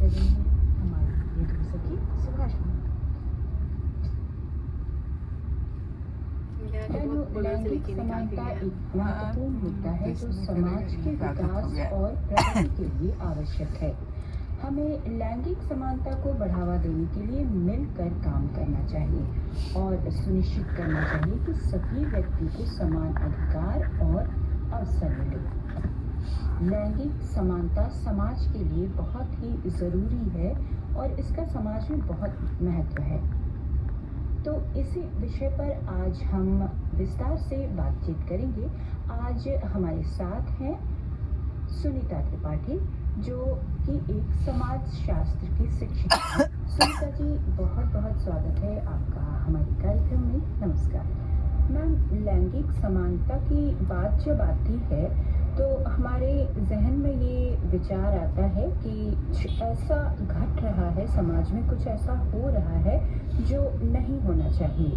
कर रही हैं हमारी रेडियो सखी सुभाषिनी। लैंगिक समानता एक महत्वपूर्ण मुद्दा है जो समाज के विकास और प्रगति के लिए आवश्यक है। हमें लैंगिक समानता को बढ़ावा देने के लिए मिलकर काम करना चाहिए और सुनिश्चित करना चाहिए कि सभी व्यक्ति को समान अधिकार और अवसर मिले। लैंगिक समानता समाज के लिए बहुत ही ज़रूरी है और इसका समाज में बहुत महत्व है। तो इसी विषय पर आज हम विस्तार से बातचीत करेंगे। आज हमारे साथ हैं सुनीता त्रिपाठी जो कि एक समाज शास्त्र की शिक्षिका है। सुनीता जी, बहुत बहुत स्वागत है आपका हमारे कार्यक्रम में। नमस्कार मैम। लैंगिक समानता की बात जब आती है तो हमारे जहन में ये विचार आता है कि ऐसा घट रहा है समाज में, कुछ ऐसा हो रहा है जो नहीं होना चाहिए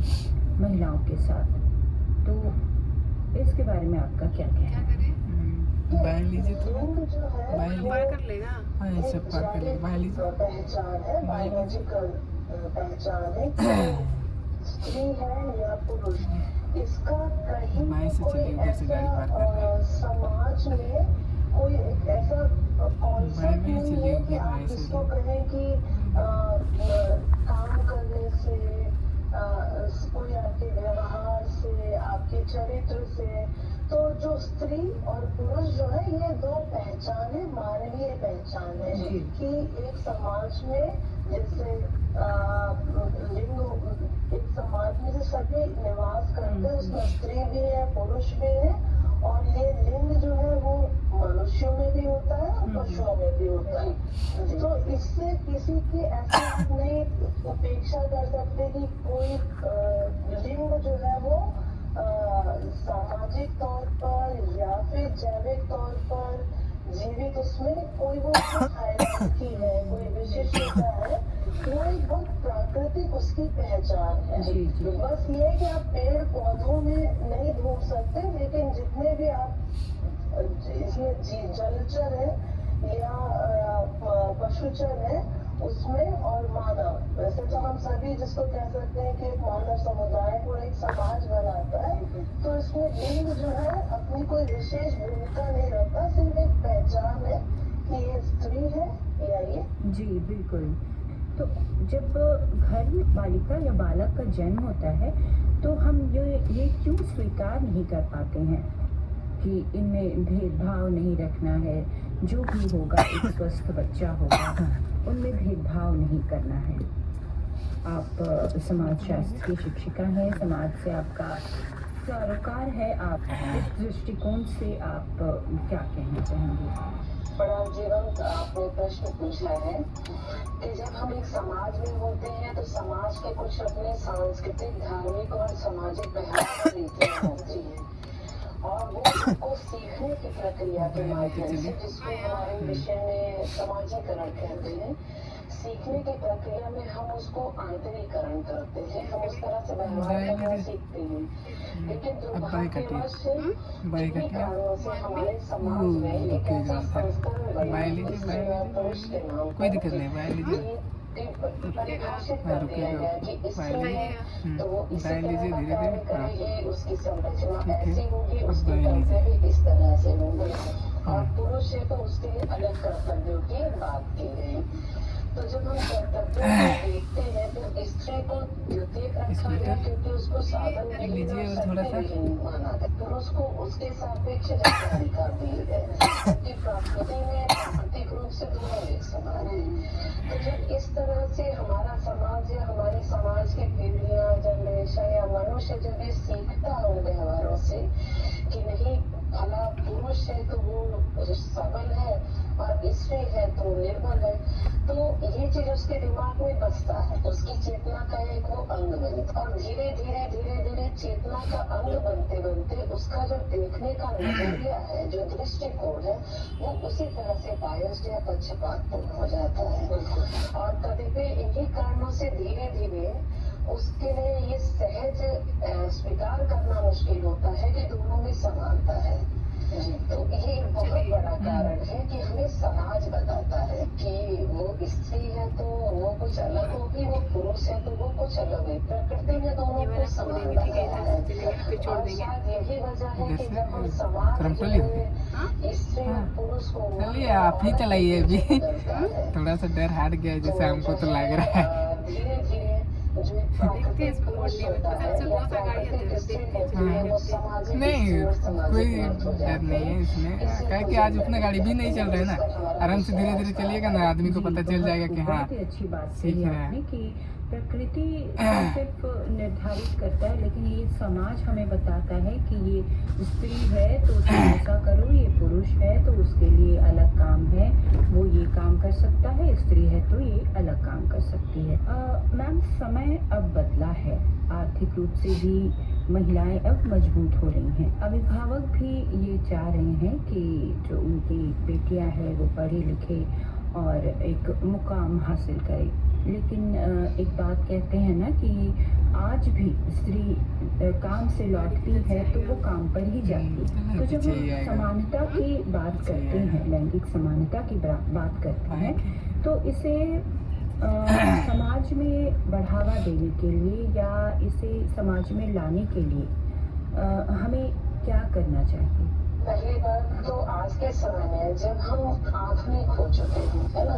महिलाओं के साथ। तो इसके बारे में आपका क्या कहना है? बाहर लीजिए तो बाहर कर लेगा। हाँ ये सब पार कर लेगा। बाहर लीजिए पहचान है, बायोलॉजिकल पहचान है, स्त्री है या पुरुष। इसका कहीं बाएं से कोई चलिए, उधर से गाड़ी पार कर रहे हैं। समाज में कोई एक ऐसा कॉन्सेप्ट बाएं नहीं चलिए, है कि उधर आप बाएं से इसको चलिए। कहें कि काम करने से कोई आपके व्यवहार से, आपके चरित्र से, तो जो स्त्री और पुरुष जो है ये दो पहचाने, मानवीय पहचान है कि एक समाज में जैसे लिंग, एक समाज में जो सभी निवास करते हैं उसमें स्त्री भी है पुरुष भी है, और ये लिंग जो है वो मनुष्यों में भी होता है और पशुओं में भी होता है। तो इससे किसी की ऐसा आप नहीं उपेक्षा कर सकते कि कोई लिंग जो है वो सामाजिक तौर पर या फिर जैविक तौर पर जीवित, उसमें कोई वो हायरार्की है, कोई विशिष्टता है, वो एक बहुत प्राकृतिक उसकी पहचान है। तो बस ये है कि आप पेड़ पौधों में नहीं ढूंढ सकते, लेकिन जितने भी आप इसमें जलचर है या पशुचर है उसमें, और मानव, वैसे तो हम सभी जिसको कह सकते हैं कि एक मानव समुदाय को एक समाज बनाता है, तो इसमें लिंग जो है अपनी कोई विशेष भूमिका नहीं रखता, सिर्फ एक पहचान है कि ये स्त्री है या ये। जी बिल्कुल। तो जब घर में बालिका या बालक का जन्म होता है तो हम ये क्यों स्वीकार नहीं कर पाते हैं कि इनमें भेदभाव नहीं रखना है, जो भी होगा एक स्वस्थ बच्चा होगा, उनमें भेदभाव नहीं करना है। आप समाज शास्त्र की शिक्षिका हैं, समाज से आपका सरोकार है, आप इस दृष्टिकोण से आप क्या कहना चाहेंगे? बड़ा जीवंत आपने प्रश्न पूछा है कि जब हम एक समाज में होते हैं तो समाज के कुछ अपने सांस्कृतिक, धार्मिक और सामाजिक व्यवहार रीतियां होती हैं, और वो उसको सीखने की प्रक्रिया के माध्यम से, जिसको हमारे विषय में समाजीकरण कहते हैं, सीखने की प्रक्रिया में हम उसको आंतरिकरण करते हैं, हम उस तरह से व्यवहार करना सीखते हैं। लेकिन दुर्भाग्यवश किन्हीं कारणों से हमारे समाज में एक ऐसा संस्करण बना स्त्री और पुरुष के नाम कोई दिक्कत नहीं। बाहर लीजिए परिभाषित कर दिया गया कि स्त्री है तो वो इसी तरह का कार्य करेगी, उसकी संरचना ऐसी होगी, उसके कर्तव्य इस तरह से होंगे, और पुरुष है तो उसके लिए अलग कर्तव्यों की बात की गई। तो जब हम कर्तव्यों को देखते हैं तो स्त्री को द्वितीय रखा गया क्योंकि उसको साधन माना गया, पुरुष को उसके सापेक्ष ज्यादा अधिकार दिए गए, जबकि प्रकृति में प्राकृतिक रूप से दोनों एक समान है। तो जब इस तरह से हमारा समाज या हमारी समाज की पीढ़ियां, जनरेशन या मनुष्य जब ये सीखता है उन व्यवहारों से कि नहीं भला पुरुष है तो वो सबल है और स्त्री है तो निर्बल है, तो ये चीज उसके दिमाग में बसता है, उसकी चेतना का एक वो अंग बनता, और धीरे धीरे चेतना का अंग बनते बनते उसका जो देखने का नजरिया है, जो दृष्टिकोण है, वो उसी तरह से बायस्ड या पक्षपातपूर्ण हो जाता है। और कभी इन्हीं कारणों से धीरे धीरे उसके लिए ये सहज स्वीकार करना मुश्किल होता है कि दोनों में समानता है। तो ये एक बहुत बड़ा कारण है कि हमें समाज बताता है कि वो से तो वो कुछ अलग है। प्रकृति ने दोनों को समान बनाया है। और शायद यही वजह है कि जब हम समाज में स्त्री और पुरुष को चलिए आप ही चलाइए अभी। थोड़ा सा डर हट गया है जैसे हमको तो लग रहा है। धीरे धीरे जो एक प्राकृतिक पुरुष होता है या प्राकृतिक स्त्री होती है वो समाज नहीं कोई डर नहीं है इसमें, क्या कि आज उतना गाड़ी भी नहीं चल रहा है ना, आराम से धीरे धीरे चलिएगा ना, आदमी को पता चल जाएगा कि हाँ बहुत ही अच्छी बात सीख कही रहा है। आपने कि प्रकृति सिर्फ निर्धारित करता है, लेकिन ये समाज हमें बताता है कि ये स्त्री है तो उसे ऐसा करो, ये पुरुष है तो उसके लिए अलग काम है, वो ये काम कर सकता है, स्त्री है तो ये अलग काम कर सकती है। मैम, समय अब बदला है, आर्थिक रूप से भी महिलाएं अब मजबूत हो रही हैं। अभिभावक भी ये चाह रहे हैं कि जो उनकी बेटियां हैं वो पढ़े लिखे और एक मुकाम हासिल करे। लेकिन एक बात कहते हैं ना कि आज भी स्त्री काम से लौटती है तो वो काम पर ही जाती है। तो जब हम समानता की बात करते हैं, लैंगिक समानता की बात करते हैं, तो इसे समाज में बढ़ावा देने के लिए या इसे समाज में लाने के लिए हमें क्या करना चाहिए? पहली बात तो आज के समय में जब हम आधुनिक हो चुके हैं, है ना।